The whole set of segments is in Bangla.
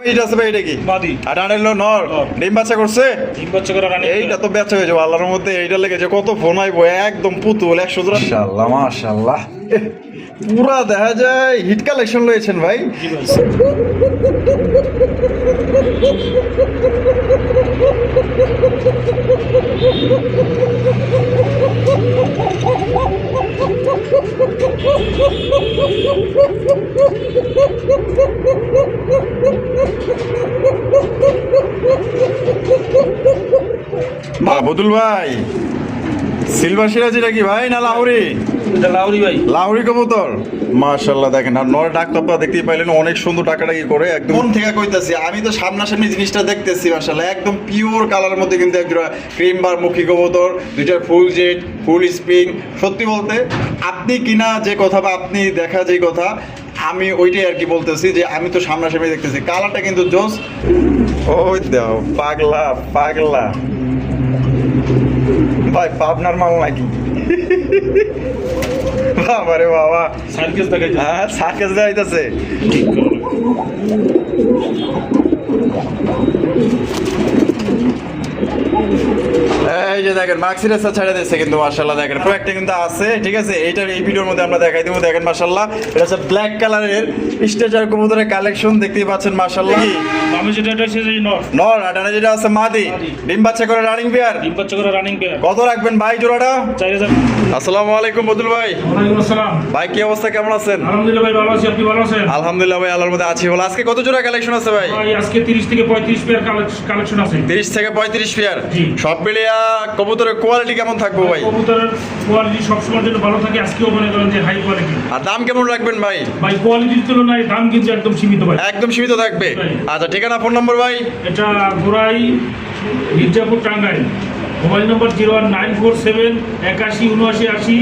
এইটা আছে ভাই, এটা কি মাদি আর ডানেলো নর ডিম বাচ্চা করছে। ডিম বাচ্চা করে রানী এইটা তো বেচা হয়ে যাবে আল্লাহর মধ্যে। এইটা লেগেছে কত ফোন আইবো, একদম পুতুল 100 জোড়া। মাশাআল্লাহ মাশাআল্লাহ, পুরা দেখা যায় হিট কালেকশন লয়েছেন ভাই। জি ভাই। বদুল ভাই, সিলভার সিরাজিটা কি ভাই না লাহোরি? এটা লাউরি ভাই। লাহোরি কবুতর মাশাআল্লাহ, দেখেন আর নর ডাক আপনারা দেখতেই পাইলেন, অনেক সুন্দর টাকাটা কি করে একদম মন থেকে কইতাছি। আমি তো সামনাসামনি জিনিসটা দেখতেছি মাশাআল্লাহ, একদম পিওর কালারের মধ্যে কিন্তু একটা ক্রিম বার মুখী কবুতর, দুইটা ফুল জেট ফুল স্প্রিং। সত্যি বলতে আপনি কিনা যে কথা বা আপনি দেখা যে কথা, আমি ওইটাই আর কি বলতেছি যে আমি তো সামনাসামনি দেখতেছি, কালারটা কিন্তু জোস। ওই দাও পাগলা পাগলা ভাই, পাবনার মাল নাকি? বাবা রে বাবা, সার্কেস দেখাই যায়। হ্যাঁ সার্কাস দেখাইতেছে। এই যে দেখেন মাক্সিরাসা ছেড়ে দিয়েছে কিন্তু মাশাআল্লাহ, দেখেন প্রোডাক্টটা কিন্তু আছে, ঠিক আছে। এইটার এই ভিডিওর মধ্যে আমরা দেখাই দেবো। দেখেন মাশাআল্লাহ, এটা হচ্ছে ব্ল্যাক কালারের স্টেজার কবুতরের কালেকশন দেখতেই পাচ্ছেন মাশাআল্লাহ। আমি যেটা এটা হচ্ছে যে নর। নর আর ডানে যেটা আছে মাদি, ডিম বাচ্চা করে রানিং পেয়ার। ডিম বাচ্চা করে রানিং পেয়ার। কত রাখবেন ভাই জোড়াটা? 4000। আসসালামু আলাইকুম বদুল ভাই। ওয়ালাইকুম আসসালাম। ভাই কি অবস্থা, কেমন আছেন? আলহামদুলিল্লাহ ভাই, ভালো আছি। আপনি ভালো আছেন? আলহামদুলিল্লাহ ভাই, আল্লাহর মধ্যে আছি বলে। আজকে কত জোড়া কালেকশন আছে ভাই? ভাই আজকে 30 থেকে 35 পেয়ার কালেকশন আছে। 30 থেকে 35 পেয়ার। জি। সব মিলিয়ে কবুতরের কোয়ালিটি কেমন থাকবে ভাই? কবুতরের কোয়ালিটি সবসময়ের জন্য ভালো থাকে, আজকেও মনে করেন যে হাই কোয়ালিটি। আর দাম কেমন রাখবেন ভাই? ভাই কোয়ালিটির তুলনায় দাম কিন্তু একদম সীমিত ভাই। একদম সীমিত থাকবে। ভাই। আচ্ছা ঠিকানা ফোন নম্বর ভাই? এটা Gorai Mirzapur Tangail. Mobile number 01947 81 79 80।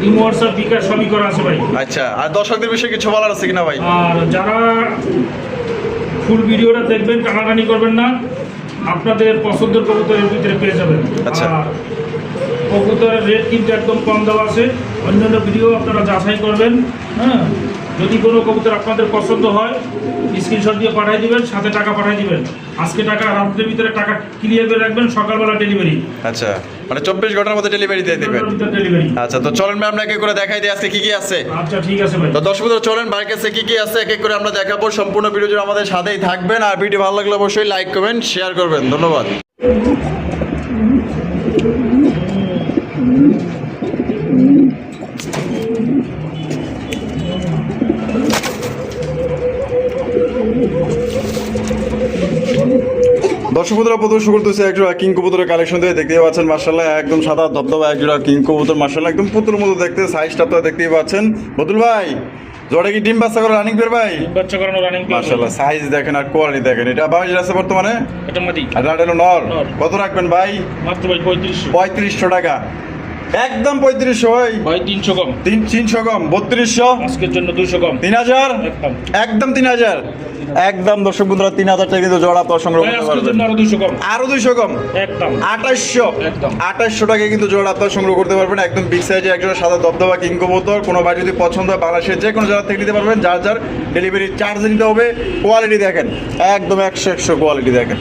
Imo WhatsApp bKash সবই করা আছে ভাই। আচ্ছা, আর দর্শকদের বিষয়ে কিছু বলার আছে কিনা ভাই? আর যারা ফুল ভিডিওটা দেখবেন, টানাটানি করবেন না, আপনাদের পছন্দের কবুতরের ভিতরে পেয়ে যাবেন। আচ্ছা। আর কবুতরের রেট কিন্তু একদম কম দেওয়া আছে, অন্যান্য ভিডিও আপনারা যাচাই করবেন। হ্যাঁ, যদি কোনো কবুতর আপনাদের পছন্দ হয় স্ক্রিনশট দিয়ে পাঠিয়ে দিবেন, সাথে টাকা পাঠিয়ে দিবেন। আজকে টাকা, রাত্রের ভিতরে টাকা ক্লিয়ার করে রাখবেন, সকালবেলা ডেলিভারি। আচ্ছা, মানে 24 ঘন্টার মধ্যে ডেলিভারি দিয়ে দিবেন। ডেলিভারি। আচ্ছা, তো চলেন ভাই আমরা এক এক করে দেখাই দিই আজকে কি কি আছে। আচ্ছা ঠিক আছে ভাই। তো দর্শক চলেন ভাইয়ের কাছে কি কি আছে এক এক করে আমরা দেখাবো। সম্পূর্ণ ভিডিও জুড়ে আমাদের সাথেই থাকবেন। আর ভিডিও ভালো লাগলে অবশ্যই লাইক করবেন, শেয়ার করবেন। ধন্যবাদ। দর্শক বন্ধুরা প্রথম শুরু করতেছে একজোড়া কিং কবুতরের কালেকশন দিয়ে। দেখতেই পাচ্ছেন মাশাআল্লাহ, একদম সাদা ধবধবা একজোড়া কিং কবুতর মাশাআল্লাহ, একদম পুতুলের মতো দেখতে। সাইজটা আপনারা দেখতেই পাচ্ছেন। বদুল ভাই জোড়া কি ডিম বাচ্চা করে রানিং পেয়ার ভাই? ডিম বাচ্চা করানো রানিং পেয়ার। মাশাআল্লাহ, সাইজ দেখেন আর কোয়ালিটি দেখেন। এটা বাবা যেটা আছে বর্তমানে, এটা মাদি। আর এটা হলো নর। নর। কত রাখবেন ভাই? মাত্র ভাই 3500। 3500 টাকা, একদম 3500 ভাই। ভাই 300 কম। 300 কম, 3200। আজকের জন্য 200 কম। 3000, একদম। একদম 3000, একদম। দর্শক বন্ধুরা 3000 টাকা কিন্তু জোড়া আপনারা সংগ্রহ ভাই করতে আজকের পারবেন। জন্য আরো 200 কম। আরো 200 কম, একদম 2800। একদম 2800 টাকায় কিন্তু জোড়া আপনারা সংগ্রহ করতে পারবেন। একদম বিগ সাইজে একজোড়া সাদা দবদবা কিং কবুতর। কোনো ভাই যদি পছন্দ হয় বাংলাদেশের যে কোনো জায়গা থেকে নিতে পারবেন। যার যার ডেলিভারি চার্জ নিতে হবে। কোয়ালিটি দেখেন, একদম 100 কোয়ালিটি দেখেন।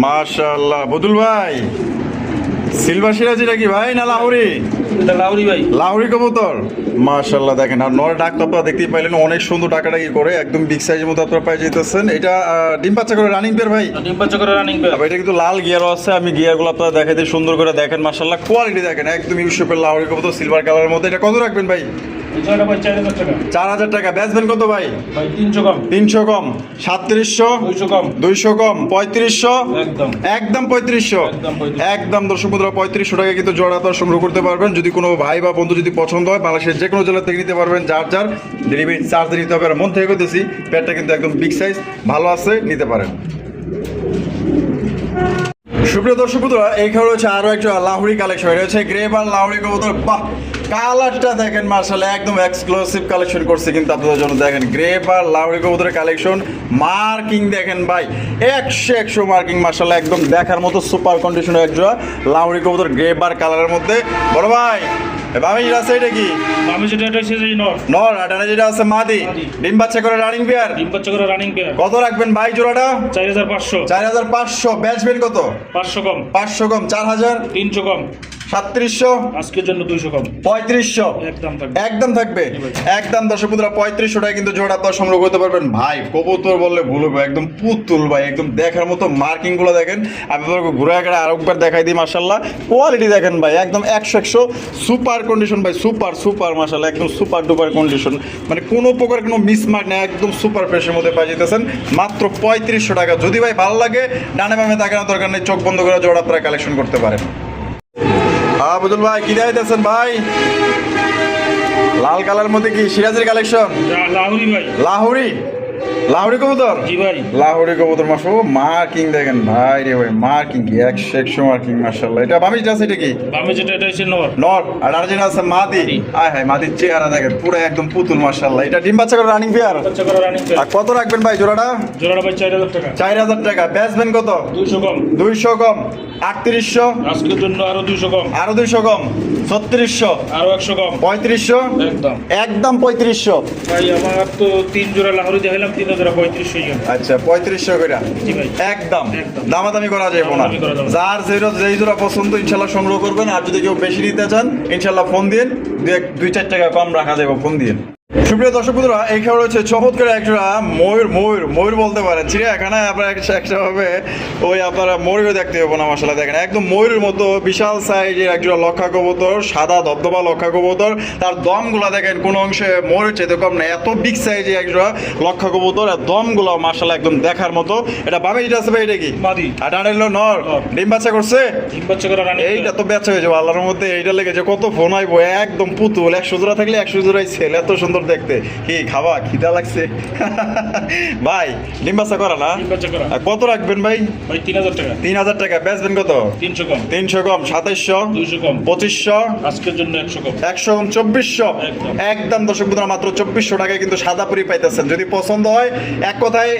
মাশাআল্লাহ বদুল ভাই, সিলভার সিরাজিটা কি ভাই না লাহোরি? এটা লাউরি ভাই। লাহোরি কবুতর মাশাআল্লাহ, দেখেন আর নর ডাক তো আপনারা দেখতেই পাইলেন, অনেক সুন্দর টাকাটা কি করে একদম বিগ সাইজের মতো আপনারা পাই যেতেছেন। এটা ডিম বাচ্চা করে রানিং পেয়ার ভাই? ডিম বাচ্চা করে রানিং পেয়ার। এটা কিন্তু লাল গিয়ারও আছে। আমি গিয়ারগুলো আপনারা দেখাই দিই সুন্দর করে দেখেন। মাশাআল্লাহ কোয়ালিটি দেখেন, একদম ইউসুফের লাহোরি কবুতর সিলভার কালারের মধ্যে। এটা কত রাখবেন ভাই? এটা ভাই 4000 টাকা। 4000 টাকা। বেচবেন কত ভাই? ভাই 300 কম। 300 কম, 3700, 200 কম। 200 কম, 3500, একদম একদম 3500, একদম 3500। একদম। দর্শক বন্ধুরা 3500 টাকা কিন্তু জোড়া আপনারা সংগ্রহ করতে পারবেন। যদি কোনো ভাই বা বন্ধু যদি পছন্দ হয় বাংলাদেশের যে কোনো জেলা থেকে নিতে পারবেন। যার যার ডেলিভারি চার্জ নিতে হবে। আর মন থেকে করতেছি, প্যাডটা কিন্তু একদম বিগ সাইজ ভালো আছে, নিতে পারেন। সুপ্রিয় দর্শক বন্ধুরা, এইখানে রয়েছে আরো একটা লাহোরি কালেকশন। এটা হচ্ছে গ্রে বার লাহোরি কবুতর। বাহ, কালারটা দেখেন মাশাআল্লাহ একদম এক্সক্লুসিভ কালেকশন করছে কিন্তু আপনাদের জন্য। দেখেন গ্রেপ আর লাহোরি কবুতরের কালেকশন, মার্কিং দেখেন ভাই 100 মার্কিং মাশাআল্লাহ একদম দেখার মতো সুপার কন্ডিশনের একজোড়া লাহোরি কবুতর গ্রেপ আর কালারের মধ্যে। বড় ভাই বামি যেটা আছে এটা কি? আমি যেটা এটা হচ্ছে নর। নর আর ডানে যেটা আছে মাদি। মাদি। ডিম বাচ্চা করে রানিং পেয়ার। ডিম বাচ্চা করে রানিং পেয়ার। কত রাখবেন ভাই জোড়াটা? 4500। 4500। বেচবেন কত? 500 কম। 500 কম। 4000। 300 কম। 3700। আজকের জন্য 200 কম। 3500। একদম থাকবে। একদম থাকবে। জি ভাই। একদম দর্শক বন্ধুরা 3500 টাকা কিন্তু জোড়া আপনারা সংগ্রহ করতে পারবেন। ভাই কবুতর বললে ভুল হবে, একদম পুতুল ভাই, একদম দেখার মতো মার্কিং গুলো দেখেন। আপনাদেরকে ঘুরে ঘুরে আরেকবার দেখাই দিই মাশাআল্লাহ। কোয়ালিটি দেখেন ভাই একদম 100 সুপার কন্ডিশন ভাই, সুপার মাশাআল্লাহ একদম সুপার ডুপার কন্ডিশন, মানে কোনো প্রকার কোনো মিসমার্ক নেই, একদম সুপার ফ্রেশের মধ্যে পাই যেতেছেন মাত্র 3500 টাকা। যদি ভাই ভালো লাগে ডানে বামে তাকানোর দরকার নেই, চোখ বন্ধ করে জোড়া আপনারা কালেকশন করতে পারেন। আবুদুল ভাই কি দেখাইতেছেন ভাই? লাল কালার মধ্যে কি সিরাজের কালেকশন? লাহোরি ভাই। লাহোরি কবুতর। জি ভাই। লাহোরি কবুতর মাশাআল্লাহ মার্কিং দেখেন ভাই রে ভাই, মার্কিং কি 100 মার্কিং মাশাআল্লাহ। এটা বামি যেটা আছে এটা কি? আমি যেটা এটা হচ্ছে নর। নর আর যেটা আছে মাদি। আয় হায় মাদির চেহারা দেখেন পুরো একদম পুতুল মাশাআল্লাহ। এটা ডিম বাচ্চা করে রানিং পেয়ার। বাচ্চা করে রানিং পেয়ার। আর কত রাখবেন ভাই জোড়াটা? জোড়াটা ভাই 4000 টাকা। 4000 টাকা। বেচবেন কত? 200 কম। 200 কম। 3800। আজকের জন্য আরো 200 কম। আরো 200 কম। 3600। আরো 100 কম। 3500। একদম। একদম 3500। ভাই আমার তো 3 জোড়া লাহোরি দেখাইলাম, 3500 হয়ে গেল। আচ্ছা 3500 করে জি ভাই। একদম একদম। দামাদামি করা যাবে না। দামাদামি করা যাবে না। যার যেই জোড়া পছন্দ ইনশাল্লাহ সংগ্রহ করবেন। আর যদি কেউ বেশি নিতে চান ইনশাল্লাহ ফোন দিন, 2-4 টাকা কম রাখা যাবে, ফোন দিন। সুপ্রিয় দর্শক বন্ধুরা এইখানে রয়েছে চমৎকার একজোড়া ময়ূর বলতে পারেন চিড়িয়াখানায় আপনার একটা হবে ওই আপনারা ময়ূরও দেখতে পাবো না মাশাআল্লাহ। দেখেন একদম ময়ূরের মতো বিশাল সাইজের একজোড়া লক্ষা কবুতর, সাদা ধবধবা লক্ষা কবুতর। তার দমগুলা দেখেন কোনো অংশে ময়ূরের চাইতে কম না, এত বিগ সাইজের একজোড়া লক্ষা কবুতর। আর দমগুলো মাশাআল্লাহ একদম দেখার মতো। এটা বামে যেটা আছে ভাই এটা কি? মাদি। আর ডানে হলো নর। ডিম বাচ্চা করছে? ডিম বাচ্চা করে রানিং। এইটা তো বেচা হয়ে যাবে আল্লাহর মধ্যে। এইটা লেগেছে কত ফোন আইবো, একদম পুতুল। 100 জোড়া থাকলে 100 জোড়াই সেল, এত সুন্দর দেখতে। কি খাওয়া খিদা লাগছে ভাই? ডিম বাচ্চা করা না? ডিম বাচ্চা করা। আর কত রাখবেন ভাই? ভাই 3000 টাকা। 3000 টাকা। বেচবেন কত? 300 কম। 300 কম। 2700। 200 কম। 2500। আজকের জন্য 100 কম। 100 কম। 2400। একদম। একদম দর্শক বন্ধুরা মাত্র 2400 টাকায় কিন্তু সাদা পুরি পাইতেছেন। যদি পছন্দ হয় এক কথায়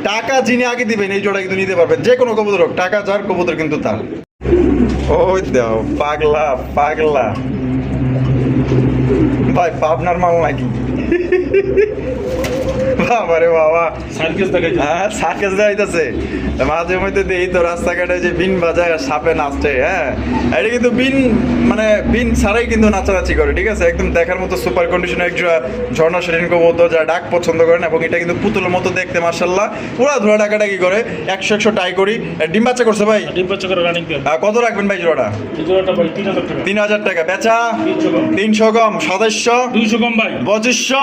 টাকা যিনি আগে দিবেন এই জোড়া কিন্তু নিতে পারবেন। যে কোনো কবুতর হোক, টাকা যার কবুতর কিন্তু তার। ওই দাও পাগলা ভাই, পাবনার মাল নাকি? বাবা রে বাবা, সার্কেস দেখাই। হ্যাঁ সার্কাস দেখাইতেছে। মাঝে মধ্যে দেখি তো রাস্তাঘাটে যে বিন বাজায় আর সাপে নাচছে। হ্যাঁ এটা কিন্তু বিন ছাড়াই কিন্তু নাচানাচি করে, ঠিক আছে? একদম দেখার মতো সুপার কন্ডিশনের একজোড়া ঝর্ণা শ্রেণীর মতো যা ডাক পছন্দ করেন, এবং এটা কিন্তু পুতুলের মতো দেখতে মাশাআল্লাহ। পুরা ধোয়া ডাকাডাকি করে 100 ট্রাই করি। ডিম বাচ্চা করছে ভাই? ডিম বাচ্চা করে রানিং পেয়ার। কত রাখবেন ভাই জোড়াটা? এই জোড়াটা ভাই 3000 টাকা। 3000 টাকা। বেচা? 300 কম। 300 কম। 2700। 200 কম ভাই। 2500।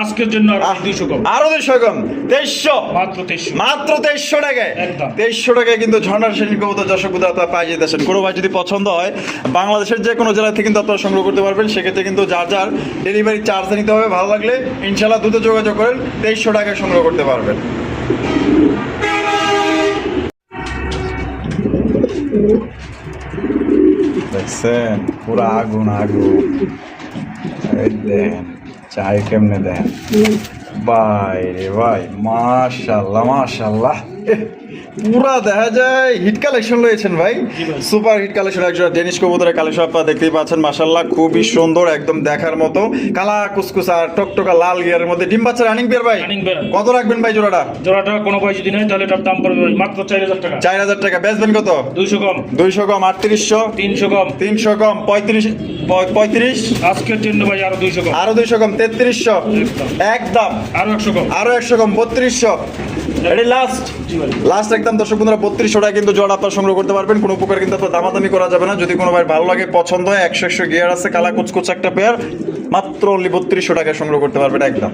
আজকের জন্য আর 200 কম। আরো 200 কম। 2300। মাত্র 2300। মাত্র 2300 টাকায়। একদম। 2300 টাকায় কিন্তু ঝর্ণার শ্রেণীর কবুতর দর্শক বন্ধুরা আপনারা পাই যেতেছেন। কোনো ভাই যদি পছন্দ হয় বাংলাদেশের যে কোনো জেলা থেকে কিন্তু আপনারা সংগ্রহ করতে পারবেন। সেক্ষেত্রে কিন্তু যার ডেলিভারি চার্জ নিতে হবে। ভালো লাগলে ইনশাল্লাহ দ্রুত যোগাযোগ করেন, 2300 টাকায় সংগ্রহ করতে পারবেন। দেখছেন পুরো আগুন। এই দেখেন চাই কেমনে দেন ভাই রে ভাই, মাশাআল্লাহ পুরা দেখা যায় হিট কালেকশন রয়েছেন ভাই। সুপার হিট কালেকশন একজন ডেনিশ কবুতরের কালেকশন আপনারা দেখতেই পাচ্ছেন মাশাআল্লাহ, খুবই সুন্দর একদম দেখার মতো। কালা কুসকুসা টকটকা লাল গিয়ারের মধ্যে ডিম বাচ্চা রানিং পেয়ার ভাই। Running pair. কত রাখবেন ভাই জোড়াটা? জোড়াটা কোনো ভাই যদি নেয় তাহলে এটার দাম পড়বে ভাই মাত্র 4000 টাকা। 4000 টাকা। বেচবেন কত? 200 কম। 200 কম। 3800। 300 কম। 300 কম। 35। আজকের জন্য ভাই আরো 200 কম। আরো 200 কম। 3300। একদম। আরো 100 কম। আরো 100 কম। 3200। এটি লাস্ট একদম দর্শক বন্ধুরা 3200 টাকা কিন্তু জোড়া আপনারা সংগ্রহ করতে পারবেন। কোনো প্রকার কিন্তু আপনার দামাদামি করা যাবে না। যদি কোনো ভাই ভালো লাগে পছন্দ হয় 100 গিয়ার আছে কালা কুচকুচ একটা পেয়ার, মাত্র অনলি 3200 টাকায় সংগ্রহ করতে পারবেন একদম।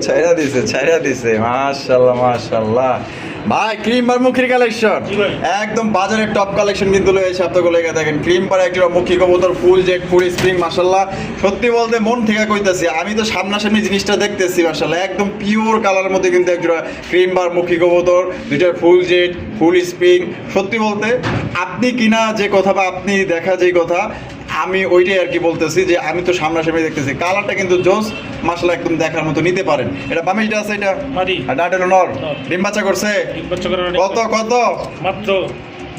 ছাইরা দিছে মাশাআল্লাহ। ভাই ক্রিম বার মুখির কালেকশন জি ভাই। একদম বাজারের টপ কালেকশন কিন্তু লয়েছে আপনাদের লেগে দেখেন ক্রিম বার একটা মুখী কবুতর ফুল জেট ফুল স্প্রিং মাশাআল্লাহ সত্যি বলতে মন থেকে কইতাছি আমি তো সামনাসামনি জিনিসটা দেখতেছি মাশাআল্লাহ একদম পিওর কালারের মধ্যে কিন্তু একজোড়া ক্রিম বার মুখী কবুতর দুইটা ফুল জেট ফুল স্প্রিং সত্যি বলতে আপনি কিনা যে কথা বা আপনি দেখা যে কথা আমি ওইটাই আর কি বলতেছি যে আমি তো সামনাসামনি দেখতেছি কালারটা কিন্তু জোস মাশাআল্লাহ একদম দেখার মতো নিতে পারেন এটা বামিটা আছে এটা মাদি। আর ডাটেলো নর নর। ডিম বাচ্চা করছে ডিম বাচ্চা করা রানিং কত কত মাত্র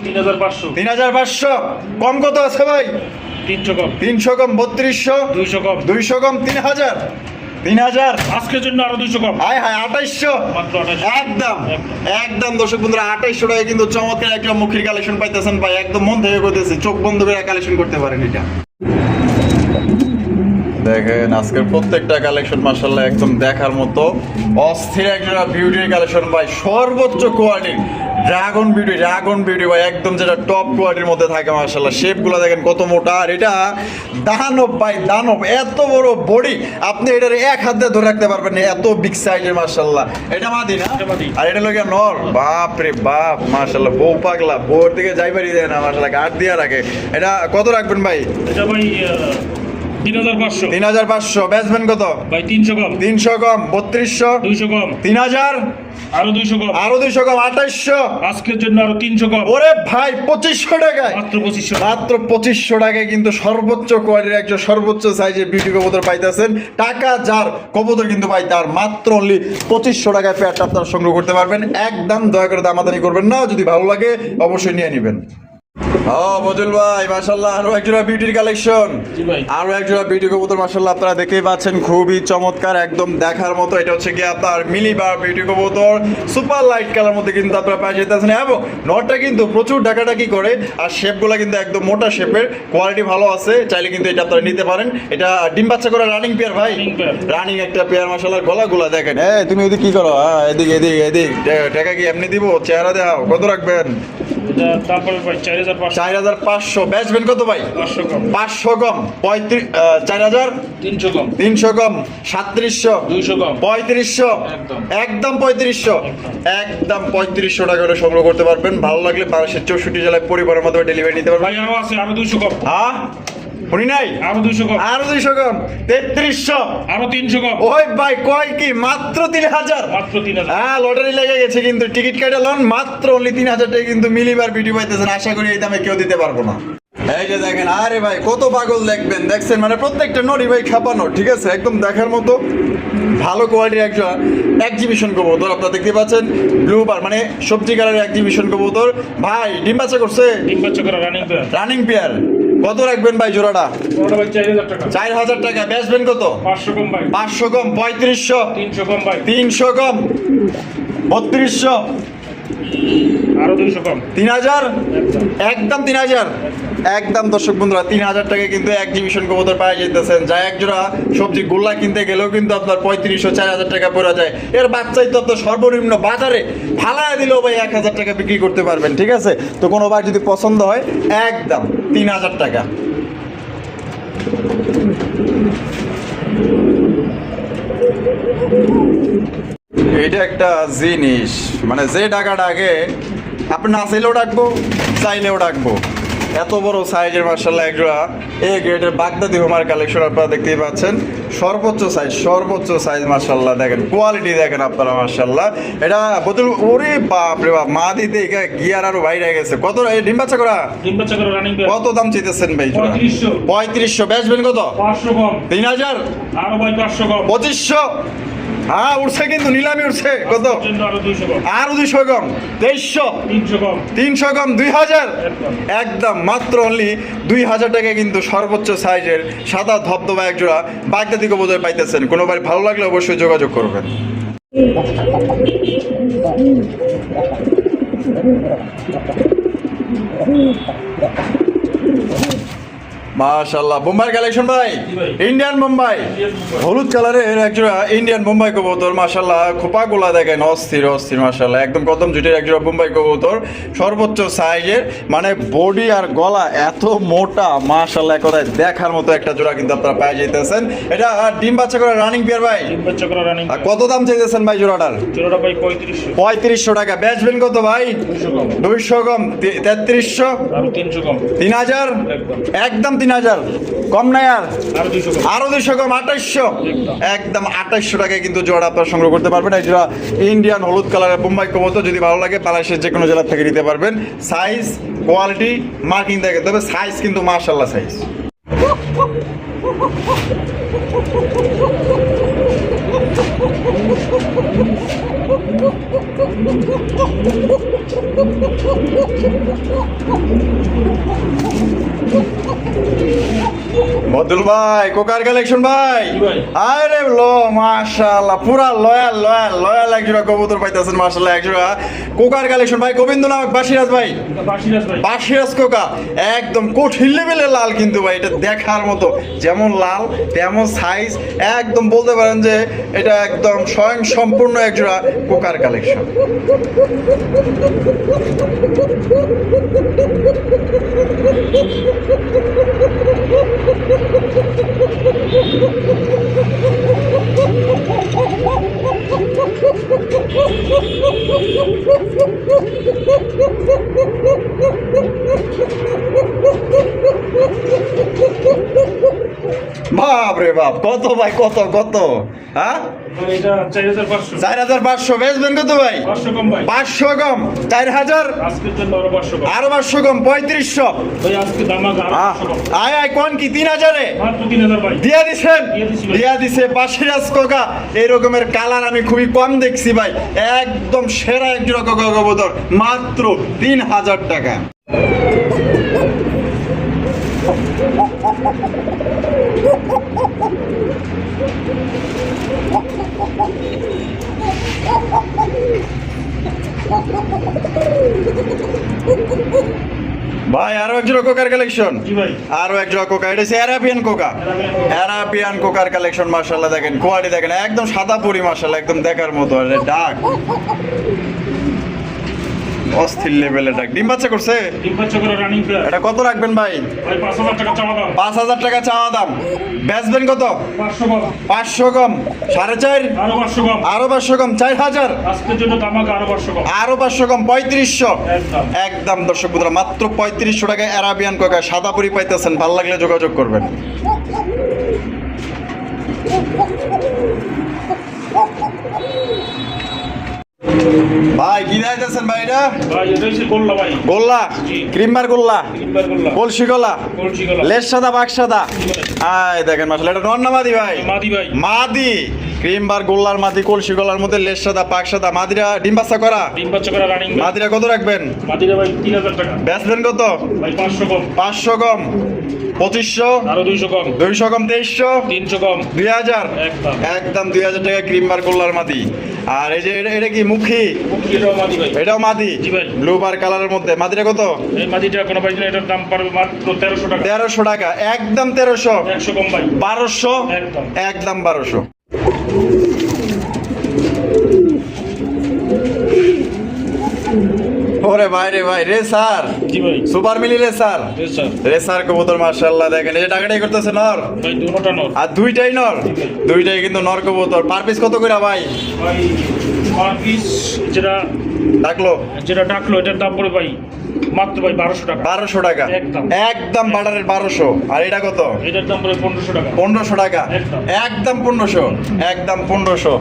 3500 3500 কম কত আছে ভাই 300 কম 300 কম 3200 200 কম 200 কম 3000 3000 আজকের জন্য আরো 200 কম হাই হাই 2800 মাত্র 2800 একদম একদম দর্শক বন্ধুরা 2800 টাকায় কিন্তু চমৎকার একটা মুখের কালেকশন পাইতেছেন ভাই একদম মন থেকে করতেছি চোখ বন্ধ করে কালেকশন করতে পারেন এটা দেখেন আজকের প্রত্যেকটা কালেকশন মাশাআল্লাহ একদম দেখার মতো অস্থির একটা বিউটির কালেকশন ভাই সর্বোচ্চ কোয়ালিটির ড্রাগন বিউটি ভাই একদম যেটা টপ কোয়ালিটির মধ্যে থাকে মাশাআল্লাহ শেপগুলো দেখেন কত মোটা আর এটা দানব ভাই দানব এত বড় বডি আপনি এটার এক হাত দিয়ে ধরে রাখতে পারবেন না এত বিগ সাইজের মাশাআল্লাহ এটা মাদি না এটা মাদি। আর এটা লোকে নর বাপ রে বাপ মাশাআল্লাহ বউ পাগলা বউর দিকে যাইবারই দেয় না মাশাআল্লাহ গার্ড দিয়া রাখে এটা কত রাখবেন ভাই এটা ভাই 3500 3500 বেচবেন কত ভাই 300 কম 300 কম 3200 200 কম 3000 আরো 200 কম আরো 200 কম 2800 আজকের জন্য আরো 300 কম ওরে ভাই 2500 টাকায় মাত্র 2500 মাত্র 2500 টাকায় কিন্তু সর্বোচ্চ কোয়ালিটির একটা সর্বোচ্চ সাইজের বিউটি কবুতর পাইতেছেন টাকা যার কবুতর কিন্তু ভাই তার মাত্র অনলি 2500 টাকায় পেয়ারটা আপনারা সংগ্রহ করতে পারবেন একদম দয়া করে দামাদানি করবেন না যদি ভালো লাগে অবশ্যই নিয়ে নেবেন বজুল ভাই মাশাআল্লাহ আরো একজোড়া বিউটির কালেকশন জি ভাই। আরো একজোড়া বিউটি কবুতর মাশাআল্লাহ আপনারা দেখতেই পাচ্ছেন খুবই চমৎকার একদম দেখার মতো এটা হচ্ছে কি আপনার মিলিবার বিউটি কবুতর সুপার লাইট কালার মধ্যে কিন্তু আপনারা পেয়ে যেতেছেন এবং নটটা কিন্তু প্রচুর ডাকাডাকি করে আর শেপগুলো কিন্তু একদম মোটা শেপের কোয়ালিটি ভালো আছে চাইলে কিন্তু এটা আপনারা নিতে পারেন এটা ডিম বাচ্চা করা রানিং পেয়ার ভাই Running pair। রানিং একটা পেয়ার মাশাআল্লাহ গলাগুলা দেখেন তুমি ওদিকে কি করো এদিকে টাকা কি এমনি দিব চেহারা দেখাও কত রাখবেন এটা তারপরে ভাই 4500 4500 বেচবেন কত ভাই 500 কম 500 কম 4000 300 কম 300 কম 3700 200 কম 3500 একদম। একদম 3500 একদম 3500 টাকা করে সংগ্রহ করতে পারবেন ভালো লাগলে বাংলাদেশের 64 জেলায় পরিবারের মাধ্যমে ডেলিভারি নিতে পারবেন ভাই আরো আছে আরো 200 কম হ্যাঁ শুনি নাই আরো 200 কম আরো 200 কম 3300 আরো 300 কম ওই ভাই কয় কি মাত্র 3000 মাত্র 3000 হ্যাঁ লটারি লেগে গেছে কিন্তু টিকিট কাটা লন মাত্র অনলি 3000 টাকা কিন্তু মিলিবার ভিডিও পাইতেছেন আশা করি এই দামে কেউ দিতে পারবো না এই যে দেখেন আরে ভাই কত পাগল দেখবেন দেখছেন মানে প্রত্যেকটা নরি ভাই খাপানো ঠিক আছে একদম দেখার মতো ভালো কোয়ালিটির একটা এক্সিবিশন কবুতর আপনারা দেখতে পাচ্ছেন ব্লু বার মানে সবজি কালারের এক্সিবিশন কবুতর ভাই ডিম বাচ্চা করছে ডিম বাচ্চা করা রানিং পেয়ার রানিং পেয়ার কত রাখবেন ভাই জোড়াটা ওটা ভাই 4000 টাকা 4000 টাকা বেচবেন কত 500 কম ভাই 500 কম 3500 300 কম ভাই 300 কম 3200 আরো 200 কম 3000 একদম একদম 3000 একদম দর্শক বন্ধুরা 3000 টাকা কিন্তু এক্সিবিশন কবুতর পাওয়া যেতেছেন যা এক জোড়া সবজি গোল্লা কিনতে গেলেও কিন্তু আপনার 3500-4000 টাকা পড়ে যায় এর বাচ্চাই তো আপনার সর্বনিম্ন বাজারে ফালায় দিলেও ভাই 1000 টাকা বিক্রি করতে পারবেন ঠিক আছে তো কোনো বার যদি পছন্দ হয় একদম 3000 টাকা এটা একটা জিনিস মানে যে টাকাটা আগে আপনি না চাইলেও ডাকবো চাইলেও ডাকবো এত বড় সাইজের মার্শাল্লাহ একটা এ গ্রেডের বাগদাদি হোমার কালেকশন আপনারা দেখতেই পাচ্ছেন সর্বোচ্চ সাইজ মার্শাল্লাহ দেখেন কোয়ালিটি দেখেন আপনারা মার্শাল্লাহ এটা বোতল ওরে বাপ রে বাপ মা দিতে গিয়ার আরো বাইরে গেছে কত ডিম বাচ্চা করা ডিম বাচ্চা করা রানিং পেয়ার কত দাম চাইতেছেন ভাই 3500 3500 বেচবেন কত 500 কম 3000 আরো ভাই 500 কম 2500 হ্যাঁ উঠছে কিন্তু নিলামি উঠছে কত আজকের জন্য আরো 200 কম আরো 200 কম 2300 300 কম 300 কম 2000 একদম একদম মাত্র অনলি 2000 টাকা কিন্তু সর্বোচ্চ সাইজের সাদা ধবধবা এক জোড়া বাগদাদি কবুতর পাইতেছেন কোনোবার ভালো লাগলে অবশ্যই যোগাযোগ করবেন মাশাআল্লাহ বোম্বাই কালেকশন ভাই জি ভাই। Indian Bombay Indian Bombay. হলুদ কালারের একজোড়া ইন্ডিয়ান বোম্বাই কবুতর মাশাআল্লাহ খোপাগুলা দেখেন অস্থির অস্থির মাশাআল্লাহ একদম কদম জুটের একজোড়া বোম্বাই কবুতর সর্বোচ্চ সাইজের মানে বডি আর গলা এত মোটা মাশাআল্লাহ কথায় দেখার মতো একটা জোড়া কিন্তু আপনারা পেয়ে যাইতেছেন এটা ডিম বাচ্চা করে রানিং পেয়ার ভাই ডিম বাচ্চা করা রানিং। আর কত দাম চাইতেছেন ভাই জোড়াটার জোড়াটা ভাই 3500। 3500 টাকা বেচবেন কত ভাই 200 কম। 200 কম 3300 আর 300 কম। 3000 একদম। একদম 3000 কম নাই আর আর 200 কম। আরো 200 কম 2800 একদম। একদম 2800 টাকায় কিন্তু জোড়া আপনারা সংগ্রহ করতে পারবেন এই জোড়া ইন্ডিয়ান হলুদ কালারের বোম্বাই কবুতর যদি ভালো লাগে বাংলাদেশের যে কোনো জেলা থেকে নিতে পারবেন সাইজ কোয়ালিটি মার্কিং দেখে তবে সাইজ কিন্তু মাশাআল্লাহ সাইজ মদুল ভাই কোকার কালেকশন ভাই জি ভাই। আরে লো মাশাআল্লাহ পুরা লয়াল লয়াল লয়াল একজোড়া কবুতর পাইতেছেন মাশাআল্লাহ একজোড়া কোকার কালেকশন ভাই গোবিন্দ নামক বাসিরাজ ভাই বাসিরাজ ভাই। বাসিরাজ কোকা একদম কঠিন লেভেলের লাল কিন্তু ভাই এটা দেখার মতো যেমন লাল তেমন সাইজ একদম বলতে পারেন যে এটা একদম স্বয়ং সম্পূর্ণ একজোড়া কোকার কালেকশন বাপ রে বাপ কত ভাই কত কত হ্যাঁ ভাই এটা 4500। 4500 বেচবেন কত ভাই 500 কম ভাই। 500 কম 4000 আজকের জন্য আরো 500 কম। আরো 500 কম 3500 ভাই আজকে দামাক আরো 500 কম। আয় আয় কোন কি 3000 এ মাত্র 3000 ভাই। দিয়া দিছেন দিয়ে দিছি ভাই। দিয়া দিছে বাসিরাজ কোকা এই রকমের কালার আমি খুবই কম দেখছি ভাই একদম সেরা একজোড়া কোকা কবুতর মাত্র 3000 টাকা ভাই আরো একজোড়া কোকার কালেকশন জি ভাই। আরো একজোড়া কোকা এটা হচ্ছে অ্যারাবিয়ান কোকা অ্যারাবিয়ান কোকার কালেকশন মাশাআল্লাহ দেখেন কোয়ালিটি দেখেন একদম সাদা পরি মাশাআল্লাহ একদম দেখার মতো আর ডাক অস্থির লেভেলের ডাক ডিম বাচ্চা করছে ডিম বাচ্চা করা রানিং প্লেয়ার। এটা কত রাখবেন ভাই ভাই 5000 টাকা চাওয়া দাম। 5000 টাকা চাওয়া দাম বেচবেন কত 500 কম। 500 কম 4.5 আরো 500 কম। আরো 500 কম 4000 আজকের জন্য দামাক আরো 500 কম। আরো 500 কম 3500 একদম। একদম দর্শক বন্ধুরা মাত্র 3500 টাকায় অ্যারাবিয়ান কোকা সাদা পরি পাইতেছেন ভালো লাগলে যোগাযোগ করবেন ভাই কি দাইতেছেন ভাই এটা ভাই এটা হচ্ছে গোল্লা ভাই। গোল্লা জি। ক্রিমবার গোল্লা তিনবার গোল্লা। কলসি গোল্লা কলসি গোল্লা। লেস সাদা বাঘ সাদা জি ভাই। আয় দেখেন মাশাআল্লাহ এটা নর না মাদি ভাই মাদি ভাই। মাদি ক্রিমবার গোল্লার মাদি কলসি গোল্লার মধ্যে লেস সাদা পাক সাদা মাদিরা ডিম বাচ্চা করা ডিম বাচ্চা করা রানিং ভাই। মাদিরা কত রাখবেন মাদিরা ভাই 3000 টাকা। বেচবেন কত ভাই 500 কম। 500 কম 2500 আরো 200 কম। 200 কম 2300 300 কম। 2000 একদম। একদম 2000 টাকা ক্রিমবার গোল্লার মাদি আর এই যে এটা কি মুখী এটাও মাদি ভাই। এটাও মাদি জি ভাই। ব্লু বার কালারের মধ্যে মাদিরা কত এই মাদিটা কোনো ভাই এটার দাম পারবে মাত্র 1300 টাকা। 1300 টাকা একদম 1300 100 কম ভাই। 1200 একদম। একদম 1200 ওরে ভাই রে ভাই রে স্যার জি ভাই। সুপার মিলি রে স্যার বেশ স্যার। রেসার কবুতর মাশাআল্লাহ দেখেন এই যে টাকাটাই করতেছে নর ভাই দুটোটা নর। আর দুইটাই নর দুইটাই কিন্তু নর কবুতর পার পিস কত করে ভাই ভাই পার পিস যেটা ডাকলো যেটা ডাকলো এটার দাম পড়ে ভাই মাত্র ভাই 1200 টাকা। 1200 টাকা একদম। একদম বাটারের 1200 আর এটা কত এটার দাম পড়ে 1500 টাকা। 1500 টাকা একদম। একদম 1500 একদম 1500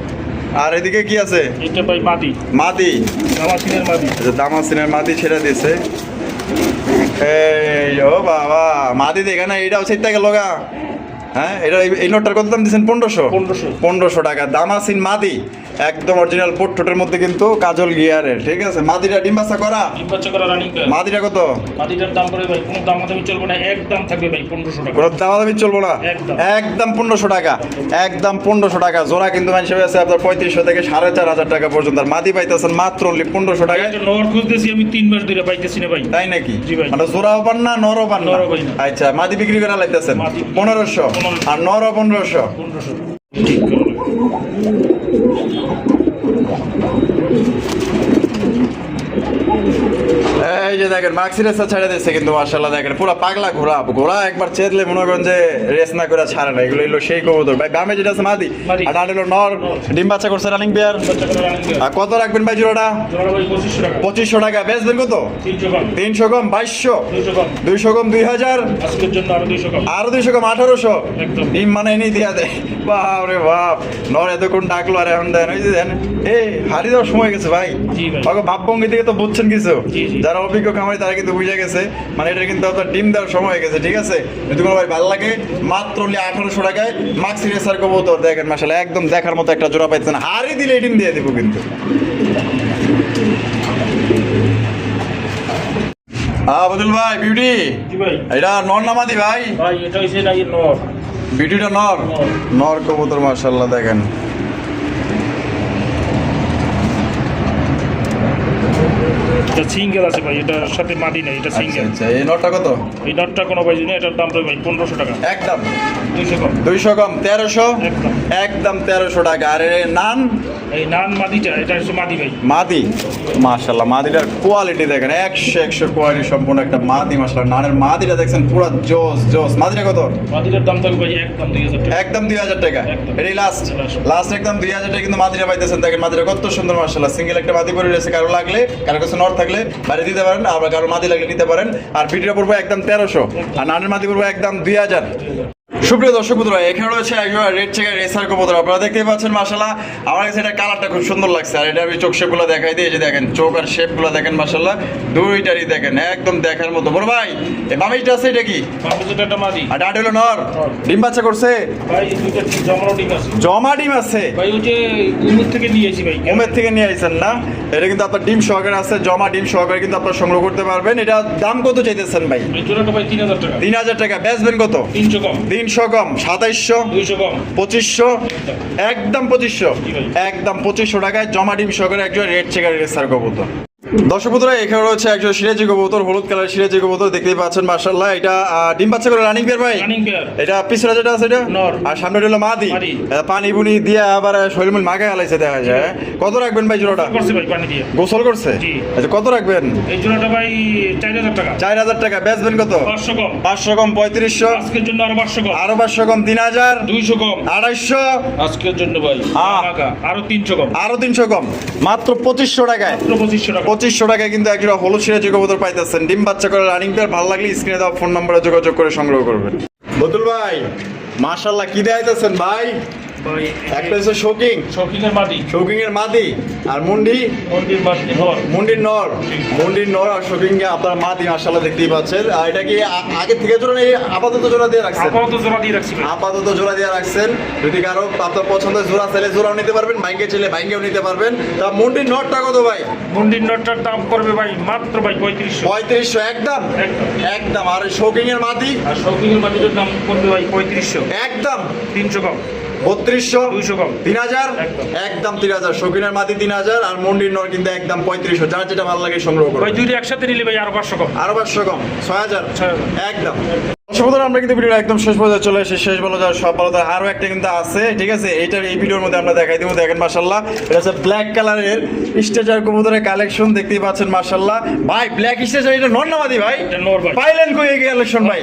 আর এদিকে কি আছে এটা ভাই মাদি। মাদি দামাসিনের মাদি। এই যে দামাসিনের মাদি ছেড়ে দিয়েছে এই ও বাবা মাদি দেখে না এটাও সেটা গেল গা হ্যাঁ, এটা এই নোটটার কত দাম দিচ্ছেন? 1500। 1500 টাকা। দামাসিন মাদি, একদম অরিজিনাল পোর্ট্রেটের মধ্যে কিন্তু কাজল গিয়ারের, ঠিক আছে। মাদিটা ডিম বাচ্চা করা? ডিম বাচ্চা করা রানিং পেয়ার। মাদিটা কত? মাদিটার দাম পড়ে ভাই কোনো দামাদামি চলবে না, একদম থাকবে ভাই 1500 টাকা। কোনো দামাদামি চলবো না, একদম। একদম 1500 টাকা, একদম 1500 টাকা জোড়া। কিন্তু মানুষ আছে আপনার 3500 থেকে 4500 টাকা পর্যন্ত। আর মাদি পাইতেছেন মাত্র অনলি 1500 টাকা। একটা নর খুঁজতেছি আমি 3 মাস ধরে পাইতেছি না ভাই। তাই নাকি? জি ভাই। মানে জোড়াও পান না, নরও পান না? নরও পাই না। আচ্ছা, মাদি বিক্রি করে লাইতেছেন মাদি 1500 আর নরও 1500। 1500 ঠিক করে। এই যে দেখেন মাক্সিরেসটা ছেড়ে দিচ্ছে কিন্তু মাশাআল্লাহ, দেখেন পুরো পাগলা ঘোড়া। ঘোড়া একবার চেতলে মনে করেন যে রেস না করে ছাড়ে না। এগুলো হলো সেই কবুতর ভাই। বামে যেটা আছে মাদি, মাদি। আর ডানে হলো নর। ডিম বাচ্চা করছে রানিং পেয়ার। বাচ্চা করা রানিং পেয়ার। আর কত রাখবেন ভাই জোড়াটা? জোড়া ভাই 2500 টাকা। 2500 টাকা। বেচবেন কত? 300 কম। 300 কম 2200, 200 কম। 200 কম 2000, আজকের জন্য আরো 200 কম। আরো 200 কম 1800। একদম। ডিম মানে এনেই দিয়া দেয়। বাপ রে বাপ, নর এতক্ষণ ডাকলো আর এখন দেন। ওই যে দেন, এই হারিয়ে দেওয়ার সময় গেছে ভাই। জি ভাই। ওকে ভাবভঙ্গি থেকে তো বুঝছেন কিছু। জি, জি। যারা অভিজ্ঞ খামারি তারা কিন্তু বুঝে গেছে, মানে এটা কিন্তু আপনার ডিম দেওয়ার সময় হয়ে গেছে, ঠিক আছে। যদি কোনো ভাই ভালো লাগে মাত্র 1800 টাকায় মাক্সি রেসার কবুতর দেখেন মাশাআল্লাহ, একদম দেখার মতো একটা জোড়া পাইছেন। হারি দিলে ডিম দিয়ে দিব কিন্তু। আবদুল ভাই, বিউটি জি ভাই। এটা নর নামাদি ভাই? ভাই এটা হইছে না নর। বিউটিটা নর? নর। নর কবুতর মাশাআল্লাহ দেখেন। এটা সিঙ্গেল আছে ভাই, এটার সাথে মাদি নাই, এটা সিঙ্গেল। আচ্ছা, এই নরটা কত? এই নটটা কোনো ভাই না, এটার দাম তো ভাই 1500 টাকা। একদম 200 কম। 200 কম 1300, একদম। একদম 1300 টাকা। আর এই নান এই নান মাদিটা, এটা হচ্ছে মাদি ভাই। মাদি, মাশাআল্লাহ মাদিটার কোয়ালিটি দেখেন 100 কোয়ালিটি সম্পূর্ণ একটা মাদি মাশাআল্লাহ। নানের মাদিটা দেখছেন পুরো জোস জোস। মাদিটা কত? মাদিটার দাম থাকবে ভাই একদম 2000 টাকা। একদম 2000 টাকা। একদম। এটাই লাস্ট, Last। লাস্ট একদম 2000 টাকা কিন্তু মাদিটা পাইতেছেন। দেখেন মাদিটা কত সুন্দর মাশাআল্লাহ। সিঙ্গেল একটা মাদি পরে রয়েছে, কারো লাগলে কারো কাছে নর থাকলে বাইরে দিতে পারেন, আবার কারো মাদি লাগলে নিতে পারেন। আর ভিডিওটা পড়বো একদম 1300, আর নানের মাদি পড়বো একদম 2000। সুপ্রিয় দর্শক বন্ধুরা, এখানে রয়েছে একজন রেড চেকার রেসার কবুতর। আপনারা দেখতেই পাচ্ছেন মাশাআল্লাহ, আমার কাছে এটা কালারটা খুব সুন্দর লাগছে। আর এটা আমি চোখ শেপগুলো দেখাই দিই, এই যে দেখেন চোখ আর শেপগুলো দেখেন মাশাআল্লাহ, দুইটারই দেখেন একদম দেখার মতো। বড় ভাই, এই বামিটা আছে এটা কি? মাদিটা একটা মাদি। আর ডাট হলো নর। ডিম বাচ্চা করছে? ভাই দুইটা জমরো ডিম আছে। জমা ডিম আছে? ভাই ওই যে উমুর থেকে নিয়ে এসেছি ভাই। ওমের থেকে নিয়ে আইছেন না? এটা কিন্তু আপনার ডিম সহকারে আছে, জমা ডিম সহকারে কিন্তু আপনার সংগ্রহ করতে পারবেন। এটা দাম কত চাইতেছেন ভাই? এই জোড়াটা ভাই 3000 টাকা। 3000 টাকা। বেচবেন কত? 300 কম। 300 কম 2700, 200 কম। 2500, একদম 2500, জি ভাই। একদম 2500 টাকায় জমা ডিম সহকারে একজন রেড চেকার রেসার কবুতর। দর্শক বন্ধুরা, এখানে রয়েছে একজন সিরাজি কবুতর, হলুদ কালার সিরাজি কবুতর দেখতেই পাচ্ছেন মাশাআল্লাহ। এটা ডিম বাচ্চা করে রানিং পেয়ার ভাই? Running pair. এটা পিছনে যেটা আছে এটা নর। আর সামনে হলো মাদি। মাদি। পানি বুনি দিয়ে আবার শরীরমূল মাগায় হালাইছে দেখা যায়। কত রাখবেন ভাই জোড়াটা? করছে ভাই পানি দিয়ে। গোসল করছে? জি। আচ্ছা, কত রাখবেন? এই জোড়াটা ভাই 4000 টাকা। 4000 টাকা। বেচবেন কত? 500 কম। 500 কম 3500, আজকের জন্য আরো 500 কম। আরো 500 কম 3000, 200 কম। 250, আজকের জন্য ভাই টাকা আরো 300 কম। আরো 300 কম মাত্র 2500 টাকায়। মাত্র 2500 টাকা। 2500 টাকায় কিন্তু একটা হলুদ সিরাজি কবুতর পাইতেছেন। ডিম বাচ্চা করে রানিং পেয়ার। ভালো লাগলে স্ক্রিনে দেওয়া ফোন নম্বরে যোগাযোগ করে সংগ্রহ করবেন। বদুল ভাই মাশাআল্লাহ, কি দেখাইতেছেন ভাই? ভাই একটা হচ্ছে শোকিং, শৌখিন এর মাদি। শোকিং এর মাদি, আর মুন্ডি মন্দির মাদি নর। মুন্ডির নর। মুন্ডির নর আর শোকিং এ আপনার মাদি মাশাআল্লাহ দেখতেই পাচ্ছেন। আর এটা কি আগে থেকে জোড়া নেই, আপাতত জোড়া দিয়ে রাখছেন? আপাতত জমা দিয়ে রাখছি ভাই। আপাতত জোড়া দিয়ে রাখছেন। যদি কারো আপনার পছন্দের জোড়া চাইলে জোড়াও নিতে পারবেন, বাইকে চাইলে বাইকেও নিতে পারবেন। তা মুন্ডির নরটা কত ভাই? মন্দির নটটার দাম পড়বে ভাই মাত্র ভাই 3500। 3500 একদম, একদম। একদম। আর শোকিং এর মাদি আর শৌখিন এর মাদিটার দাম পড়বে ভাই 3500। একদম 300 কম। 3200, 200 কম। 3000, একদম। একদম 3000। শৌখিনের মাদি 3000 আর মন্ডির নর কিন্তু একদম 3500। যার যেটা ভালো লাগে সংগ্রহ ভাই করবেন। দুইটা একসাথে নিলে ভাই আরো 500 কম। আরো 500 কম 6000, 6000। একদম। দর্শক বন্ধুরা, আমরা কিন্তু ভিডিওটা একদম শেষ পর্যায়ে চলে এসেছি। শেষ ভালো যাওয়ার সব ভালো, আরো একটা কিন্তু আছে, ঠিক আছে। এইটার এই ভিডিওর মধ্যে আমরা দেখাই দেবো। দেখেন মাশাআল্লাহ, এটা হচ্ছে ব্ল্যাক কালারের স্টেজার কবুতরের কালেকশন দেখতেই পাচ্ছেন মাশাআল্লাহ। ভাই ব্ল্যাক স্টেজার এটা নর না মাদি ভাই? এটা নর ভাই। পাইলেন কই এই কালেকশন ভাই?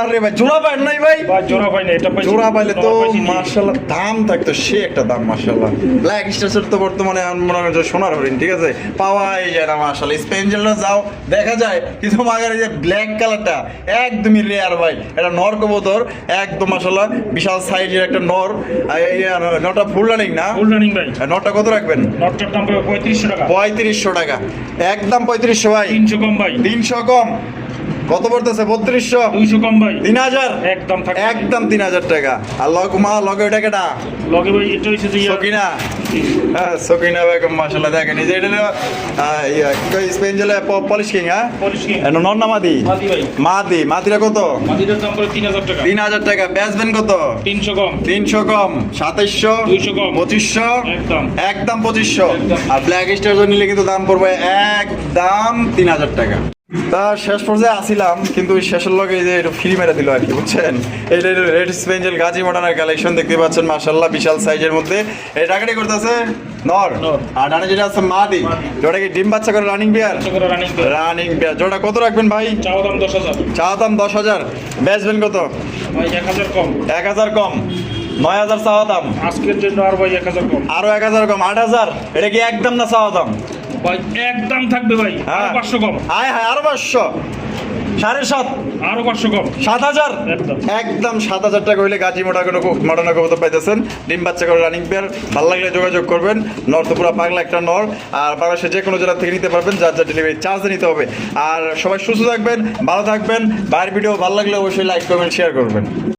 আরে ভাই জোড়া পান নাই ভাই? ভাই জোড়া পাই না, এটা পাইছি। জোড়া পাইলে তো নর পাইছি নি। মাশাআল্লাহ দাম থাকতো সে একটা দাম মাশাআল্লাহ। ব্ল্যাক স্টেজার তো বর্তমানে মনে হয় যে সোনার হরিণ, ঠিক আছে, পাওয়াই যায় না মাশাআল্লাহ। স্পেঞ্জেলটা যাও দেখা যায়, কিন্তু মাগার এই যে ব্ল্যাক কালারটা একদমই রেয়ার ভাই। এটা নর কবুতর একদম মাশাআল্লাহ, বিশাল সাইজের একটা নর। আর এই নরটা ফুল রানিং না? ফুল রানিং ভাই। আর নরটা কত রাখবেন? নটটার দাম পড়বে 3500 টাকা। 3500 টাকা। একদম 3500 ভাই। 300 কম ভাই। 300 কম কত পড়তেছে 3200? 200 কম ভাই 3000? একদম থাকবে একদম 3000 টাকা। আর লগে ওটা কেটা? লগে ভাই এটা হইছে যে সকিনা। হ্যাঁ সকিনা বেগম মাশাআল্লাহ দেখেন এই যে এটা হলো স্পেন জেলে পলিশ কিং। হ্যাঁ পলিশ কিং নন না মাদি? মাদি ভাই মাদিরা কত? মাদিটার দাম পড়ে 3000 টাকা 3000 টাকা। বেচবেন কত? 300 কম 300 কম 2700 200 কম 2500 একদম একদম 2500। একদম। আর ব্ল্যাক স্টার নিলে কিন্তু দাম পড়বে একদম 3000 টাকা। তা শেষ পর্যায়ে আসিলাম কিন্তু ওই শেষের লগে এই যে একটু ফ্রি মেরে দিল আর কি বুঝছেন। এটা রেড স্পেঞ্জেল গাজী মডার্নের কালেকশন দেখতে পাচ্ছেন মাশাআল্লাহ বিশাল সাইজের মধ্যে। এই টাকাটি করতেছে নর নর। আর ডানে যেটা আছে মাদি। জোড়া কি ডিম বাচ্চা করে রানিং বিয়ার? রানিং রানিং বিয়ার। জোড়া কত রাখবেন ভাই? চাও দাম 10000 চা দাম 10,000। বেচবেন কত? ভাই 1000 কম 1000 কম 9000 চাওয়া দাম। আজকের জন্য আর ভাই 1000 কম আরো 1000 কম 8000। এটা কি একদম না চাওয়া দাম? ভাই একদম থাকবে ভাই আর 500 কম আয় হায় আরো 500 7.5 আরো 500 কম 7000 একদম একদম 7000 টাকা হইলে গাজী মডার্ন কবুতর পাইতেছেন। ডিম বাচ্চা করে রানিং পেয়ার। ভালো লাগলে যোগাযোগ করবেন। নর তো পুরো পাগলা একটা নর। আর বাংলাদেশে যে কোনো জেলা থেকে নিতে পারবেন, যার যার ডেলিভারি চার্জ নিতে হবে। আর সবাই সুস্থ থাকবেন, ভালো থাকবেন। বাইরের ভিডিও ভালো লাগলে অবশ্যই লাইক করবেন, শেয়ার করবেন।